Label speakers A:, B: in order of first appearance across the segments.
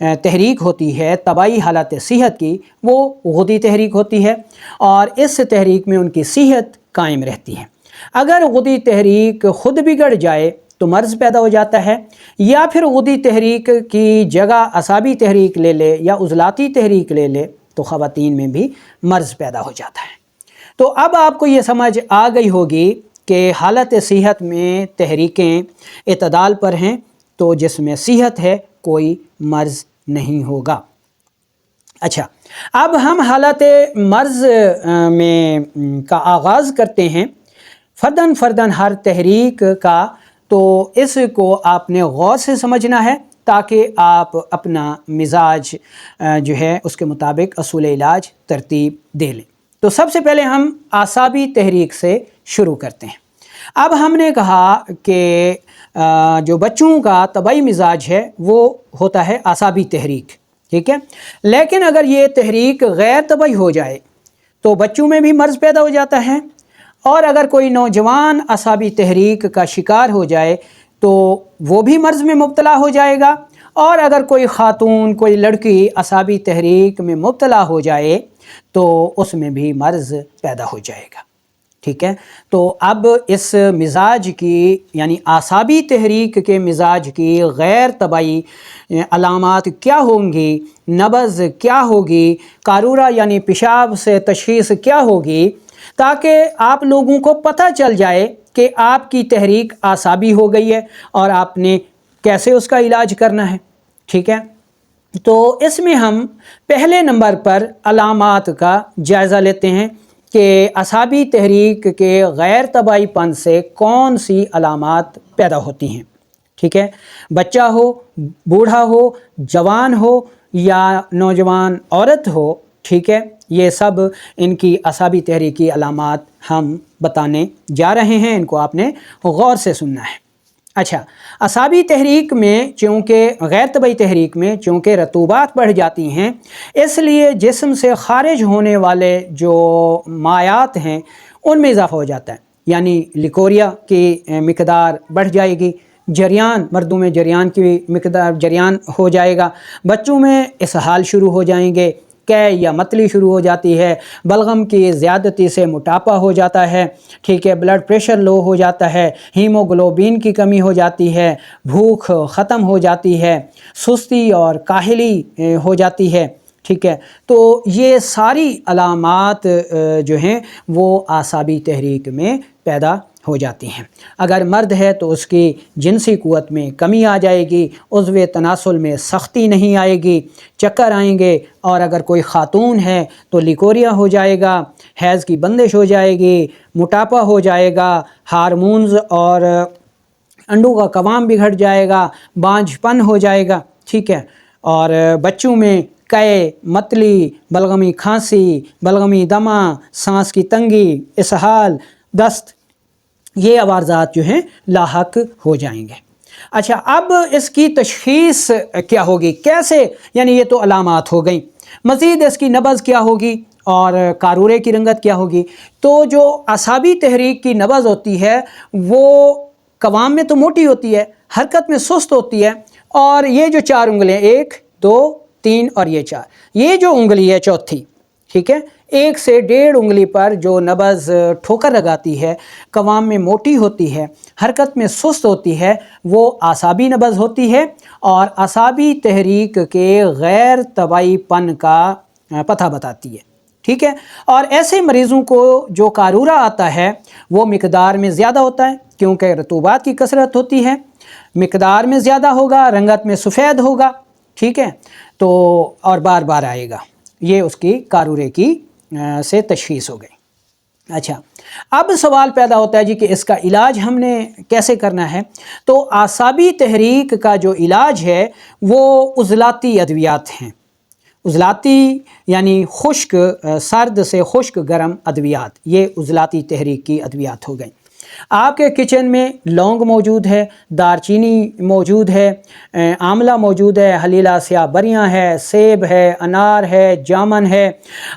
A: تحریک ہوتی ہے طبعی حالت صحت کی، وہ غدی تحریک ہوتی ہے، اور اس تحریک میں ان کی صحت قائم رہتی ہے۔ اگر غدی تحریک خود بگڑ جائے تو مرض پیدا ہو جاتا ہے، یا پھر غدی تحریک کی جگہ اعصابی تحریک لے لے یا عضلاتی تحریک لے لے تو خواتین میں بھی مرض پیدا ہو جاتا ہے۔ تو اب آپ کو یہ سمجھ آ گئی ہوگی کہ حالت صحت میں تحریکیں اعتدال پر ہیں، تو جس میں صحت ہے کوئی مرض نہیں ہوگا۔ اچھا، اب ہم حالت مرض میں کا آغاز کرتے ہیں فرداً فرداً ہر تحریک کا، تو اس کو آپ نے غور سے سمجھنا ہے تاکہ آپ اپنا مزاج جو ہے اس کے مطابق اصول علاج ترتیب دے لیں۔ تو سب سے پہلے ہم اعصابی تحریک سے شروع کرتے ہیں۔ اب ہم نے کہا کہ جو بچوں کا طبعی مزاج ہے وہ ہوتا ہے اعصابی تحریک، ٹھیک ہے، لیکن اگر یہ تحریک غیر طبعی ہو جائے تو بچوں میں بھی مرض پیدا ہو جاتا ہے، اور اگر کوئی نوجوان اعصابی تحریک کا شکار ہو جائے تو وہ بھی مرض میں مبتلا ہو جائے گا، اور اگر کوئی خاتون کوئی لڑکی اعصابی تحریک میں مبتلا ہو جائے تو اس میں بھی مرض پیدا ہو جائے گا، ٹھیک ہے۔ تو اب اس مزاج کی یعنی اعصابی تحریک کے مزاج کی غیر طبعی علامات کیا ہوں گی، نبض کیا ہوگی، قارورہ یعنی پیشاب سے تشخیص کیا ہوگی، تاکہ آپ لوگوں کو پتہ چل جائے کہ آپ کی تحریک اعصابی ہو گئی ہے اور آپ نے کیسے اس کا علاج کرنا ہے، ٹھیک ہے۔ تو اس میں ہم پہلے نمبر پر علامات کا جائزہ لیتے ہیں کہ اعصابی تحریک کے غیر طبعی پن سے کون سی علامات پیدا ہوتی ہیں، ٹھیک ہے۔ بچہ ہو، بوڑھا ہو، جوان ہو یا نوجوان عورت ہو، ٹھیک ہے، یہ سب ان کی اعصابی تحریکی علامات ہم بتانے جا رہے ہیں، ان کو آپ نے غور سے سننا ہے۔ اچھا، اعصابی تحریک میں چونکہ غیر طبعی تحریک میں چونکہ رطوبات بڑھ جاتی ہیں، اس لیے جسم سے خارج ہونے والے جو مائعات ہیں ان میں اضافہ ہو جاتا ہے، یعنی لیکوریا کی مقدار بڑھ جائے گی، جریان مردوں میں جریان کی مقدار جریان ہو جائے گا، بچوں میں اسہال شروع ہو جائیں گے، قے یا متلی شروع ہو جاتی ہے، بلغم کی زیادتی سے موٹاپا ہو جاتا ہے، ٹھیک ہے، بلڈ پریشر لو ہو جاتا ہے، ہیموگلوبین کی کمی ہو جاتی ہے، بھوک ختم ہو جاتی ہے، سستی اور کاہلی ہو جاتی ہے، ٹھیک ہے۔ تو یہ ساری علامات جو ہیں وہ اعصابی تحریک میں پیدا ہو جاتی ہیں۔ اگر مرد ہے تو اس کی جنسی قوت میں کمی آ جائے گی، عضو تناسل میں سختی نہیں آئے گی، چکر آئیں گے، اور اگر کوئی خاتون ہے تو لیکوریا ہو جائے گا، حیض کی بندش ہو جائے گی، موٹاپا ہو جائے گا، ہارمونز اور انڈوں کا قوام بگڑ جائے گا، بانجھ پن ہو جائے گا، ٹھیک ہے۔ اور بچوں میں قے، متلی، بلغمی کھانسی، بلغمی دمہ، سانس کی تنگی، اسہال، دست، یہ عوارضات جو ہیں لاحق ہو جائیں گے۔ اچھا، اب اس کی تشخیص کیا ہوگی، کیسے، یعنی یہ تو علامات ہو گئیں، مزید اس کی نبض کیا ہوگی اور قارورے کی رنگت کیا ہوگی۔ تو جو اعصابی تحریک کی نبض ہوتی ہے وہ قوام میں تو موٹی ہوتی ہے، حرکت میں سست ہوتی ہے، اور یہ جو 4 انگلیاں 1 2 3 اور یہ 4، یہ جو انگلی ہے چوتھی، ٹھیک ہے، 1 سے 1.5 انگلی پر جو نبض ٹھوکر لگاتی ہے، قوام میں موٹی ہوتی ہے، حرکت میں سست ہوتی ہے، وہ اعصابی نبض ہوتی ہے اور اعصابی تحریک کے غیر طبعی پن کا پتہ بتاتی ہے، ٹھیک ہے۔ اور ایسے مریضوں کو جو قارورہ آتا ہے وہ مقدار میں زیادہ ہوتا ہے، کیونکہ رطوبات کی کثرت ہوتی ہے، مقدار میں زیادہ ہوگا، رنگت میں سفید ہوگا، ٹھیک ہے، تو اور بار بار آئے گا، یہ اس کی قارورے کی سے تشخیص ہو گئی۔ اچھا، اب سوال پیدا ہوتا ہے جی کہ اس کا علاج ہم نے کیسے کرنا ہے؟ تو اعصابی تحریک کا جو علاج ہے وہ عضلاتی ادویات ہیں، عضلاتی یعنی خشک، سرد سے خشک گرم ادویات، یہ عضلاتی تحریک کی ادویات ہو گئیں۔ آپ کے کچن میں لونگ موجود ہے، دار چینی موجود ہے، آملہ موجود ہے، حلیلہ سیاہ بریاں ہے، سیب ہے، انار ہے، جامن ہے،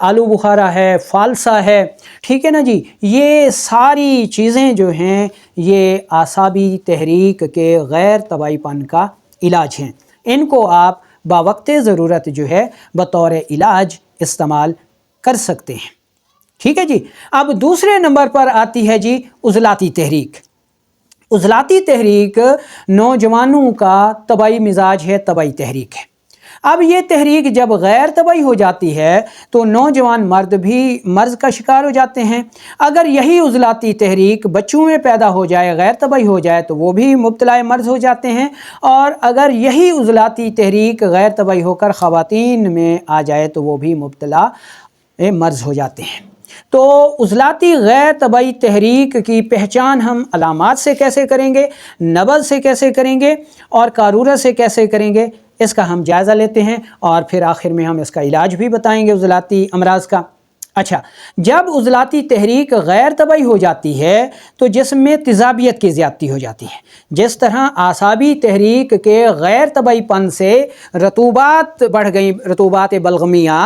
A: آلو بخارا ہے، فالسا ہے، ٹھیک ہے نا جی۔ یہ ساری چیزیں جو ہیں یہ اعصابی تحریک کے غیر طبعی پن کا علاج ہیں، ان کو آپ باوقت ضرورت جو ہے بطور علاج استعمال کر سکتے ہیں۔ ٹھیک ہے جی۔ اب دوسرے نمبر پر آتی ہے جی عضلاتی تحریک۔ عضلاتی تحریک نوجوانوں کا طبعی مزاج ہے، طبعی تحریک ہے۔ اب یہ تحریک جب غیر طبعی ہو جاتی ہے تو نوجوان مرد بھی مرض کا شکار ہو جاتے ہیں۔ اگر یہی عضلاتی تحریک بچوں میں پیدا ہو جائے، غیر طبعی ہو جائے، تو وہ بھی مبتلا مرض ہو جاتے ہیں، اور اگر یہی عضلاتی تحریک غیر طبعی ہو کر خواتین میں آ جائے تو وہ بھی مبتلا مرض ہو جاتے ہیں۔ تو عضلاتی غیر طبعی تحریک کی پہچان ہم علامات سے کیسے کریں گے، نبض سے کیسے کریں گے، اور قارورت سے کیسے کریں گے، اس کا ہم جائزہ لیتے ہیں، اور پھر آخر میں ہم اس کا علاج بھی بتائیں گے عضلاتی امراض کا۔ اچھا، جب عضلاتی تحریک غیر طبعی ہو جاتی ہے تو جسم میں تیزابیت کی زیادتی ہو جاتی ہے۔ جس طرح اعصابی تحریک کے غیر طبعی پن سے رطوبات بڑھ گئی، رطوبات بلغمیہ،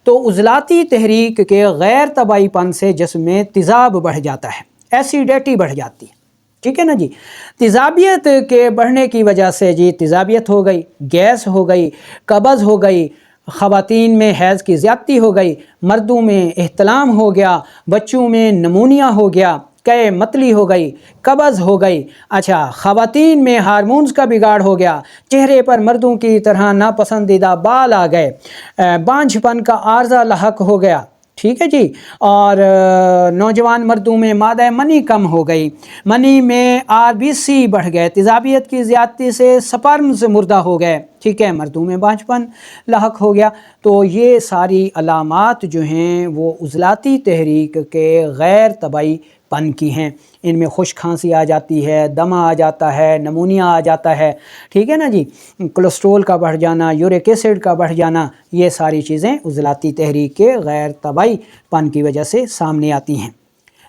A: تو عضلاتی تحریک کے غیر طبعی پن سے جسم میں تیزاب بڑھ جاتا ہے، ایسیڈیٹی بڑھ جاتی ہے۔ ٹھیک ہے نا جی۔ تیزابیت کے بڑھنے کی وجہ سے جی تیزابیت ہو گئی، گیس ہو گئی، قبض ہو گئی، خواتین میں حیض کی زیادتی ہو گئی، مردوں میں احتلام ہو گیا، بچوں میں نمونیا ہو گیا، قے متلی ہو گئی، قبض ہو گئی۔ اچھا، خواتین میں ہارمونز کا بگاڑ ہو گیا، چہرے پر مردوں کی طرح ناپسندیدہ بال آ گئے، بانجھ پن کا عارضہ لاحق ہو گیا۔ ٹھیک ہے جی۔ اور نوجوان مردوں میں مادہ منی کم ہو گئی، منی میں RBC بڑھ گئے، تیزابیت کی زیادتی سے سپرمز مردہ ہو گئے۔ ٹھیک ہے، مردوں میں بانجھ پن لاحق ہو گیا۔ تو یہ ساری علامات جو ہیں وہ عضلاتی تحریک کے غیر طبعی پن کی ہیں۔ ان میں خشک کھانسی آ جاتی ہے، دمہ آ جاتا ہے، نمونیا آ جاتا ہے، ٹھیک ہے نا جی، کولیسٹرول کا بڑھ جانا، یورک ایسڈ کا بڑھ جانا، یہ ساری چیزیں عضلاتی تحریک کے غیر طبعی پن کی وجہ سے سامنے آتی ہیں۔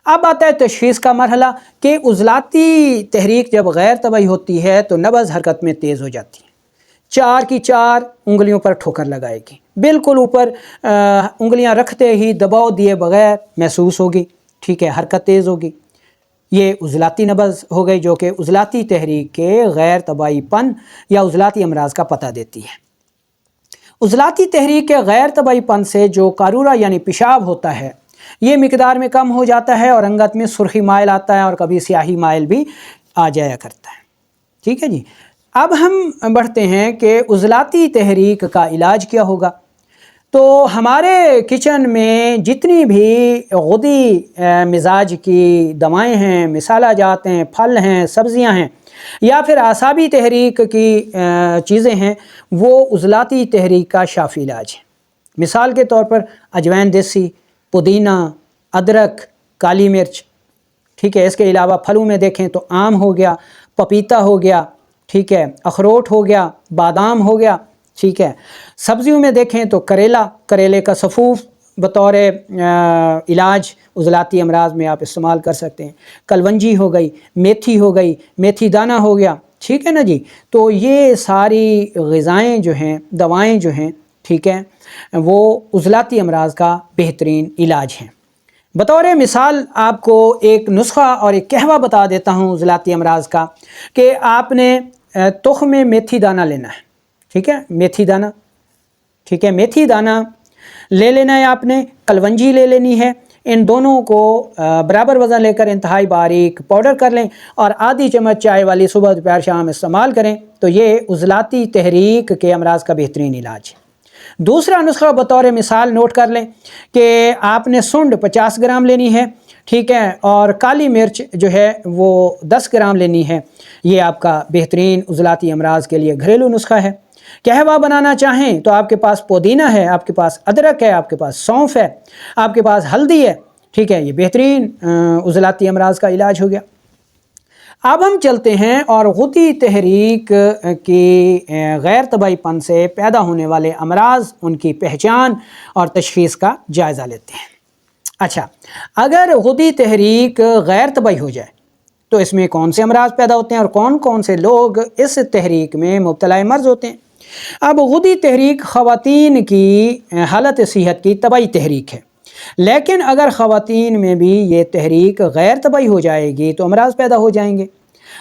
A: اب آتا ہے تشخیص کا مرحلہ کہ عضلاتی تحریک جب غیر طبعی ہوتی ہے تو نبض حرکت میں تیز ہو جاتی ہے، 4 کی 4 انگلیوں پر ٹھوکر لگائے گی، بالکل اوپر انگلیاں رکھتے ہی دباؤ دیے بغیر محسوس ہوگی، ٹھیک ہے، حرکت تیز ہوگی۔ یہ عضلاتی نبض ہو گئی جو کہ عضلاتی تحریک کے غیر طبعی پن یا عضلاتی امراض کا پتہ دیتی ہے۔ عضلاتی تحریک کے غیر طبعی پن سے جو قارورہ یعنی پیشاب ہوتا ہے یہ مقدار میں کم ہو جاتا ہے، اور رنگت میں سرخی مائل آتا ہے، اور کبھی سیاہی مائل بھی آ جایا کرتا ہے۔ ٹھیک ہے جی۔ اب ہم بڑھتے ہیں کہ عضلاتی تحریک کا علاج کیا ہوگا۔ تو ہمارے کچن میں جتنی بھی غدی مزاج کی دوائیں ہیں، مسالہ جات ہیں، پھل ہیں، سبزیاں ہیں، یا پھر اعصابی تحریک کی چیزیں ہیں، وہ عضلاتی تحریک کا شافی علاج ہے۔ مثال کے طور پر اجوائن دیسی، پودینہ، ادرک، کالی مرچ، ٹھیک ہے۔ اس کے علاوہ پھلوں میں دیکھیں تو آم ہو گیا، پپیتا ہو گیا، ٹھیک ہے، اخروٹ ہو گیا، بادام ہو گیا، ٹھیک ہے۔ سبزیوں میں دیکھیں تو کریلے کا سفوف بطور علاج عضلاتی امراض میں آپ استعمال کر سکتے ہیں۔ کلونجی ہو گئی، میتھی ہو گئی، میتھی دانہ ہو گیا، ٹھیک ہے نا جی۔ تو یہ ساری غذائیں جو ہیں، دوائیں جو ہیں، ٹھیک ہے، وہ عضلاتی امراض کا بہترین علاج ہیں۔ بطور مثال آپ کو ایک نسخہ اور ایک قہوہ بتا دیتا ہوں عضلاتی امراض کا، کہ آپ نے تخم میتھی دانہ لینا ہے، ٹھیک ہے، میتھی دانہ، ٹھیک ہے، میتھی دانہ لے لینا ہے آپ نے، کلونجی لے لینی ہے۔ ان دونوں کو برابر وزن لے کر انتہائی باریک پاؤڈر کر لیں، اور آدھی چمچ چائے والی صبح دوپہر شام استعمال کریں، تو یہ عضلاتی تحریک کے امراض کا بہترین علاج ہے۔ دوسرا نسخہ بطور مثال نوٹ کر لیں کہ آپ نے سنڈ 50 گرام لینی ہے، ٹھیک ہے، اور کالی مرچ جو ہے وہ 10 گرام لینی ہے۔ یہ آپ کا بہترین عضلاتی امراض کے لیے گھریلو نسخہ ہے۔ قہوہ بنانا چاہیں تو آپ کے پاس پودینہ ہے، آپ کے پاس ادرک ہے، آپ کے پاس سونف ہے، آپ کے پاس ہلدی ہے، ٹھیک ہے، یہ بہترین عضلاتی امراض کا علاج ہو گیا۔ اب ہم چلتے ہیں اور غدی تحریک کی غیر طبعی پن سے پیدا ہونے والے امراض، ان کی پہچان اور تشخیص کا جائزہ لیتے ہیں۔ اچھا، اگر غدی تحریک غیر طبعی ہو جائے تو اس میں کون سے امراض پیدا ہوتے ہیں اور کون کون سے لوگ اس تحریک میں مبتلا مرض ہوتے ہیں؟ اب غدی تحریک خواتین کی حالت صحت کی طبعی تحریک ہے، لیکن اگر خواتین میں بھی یہ تحریک غیر طبعی ہو جائے گی تو امراض پیدا ہو جائیں گے۔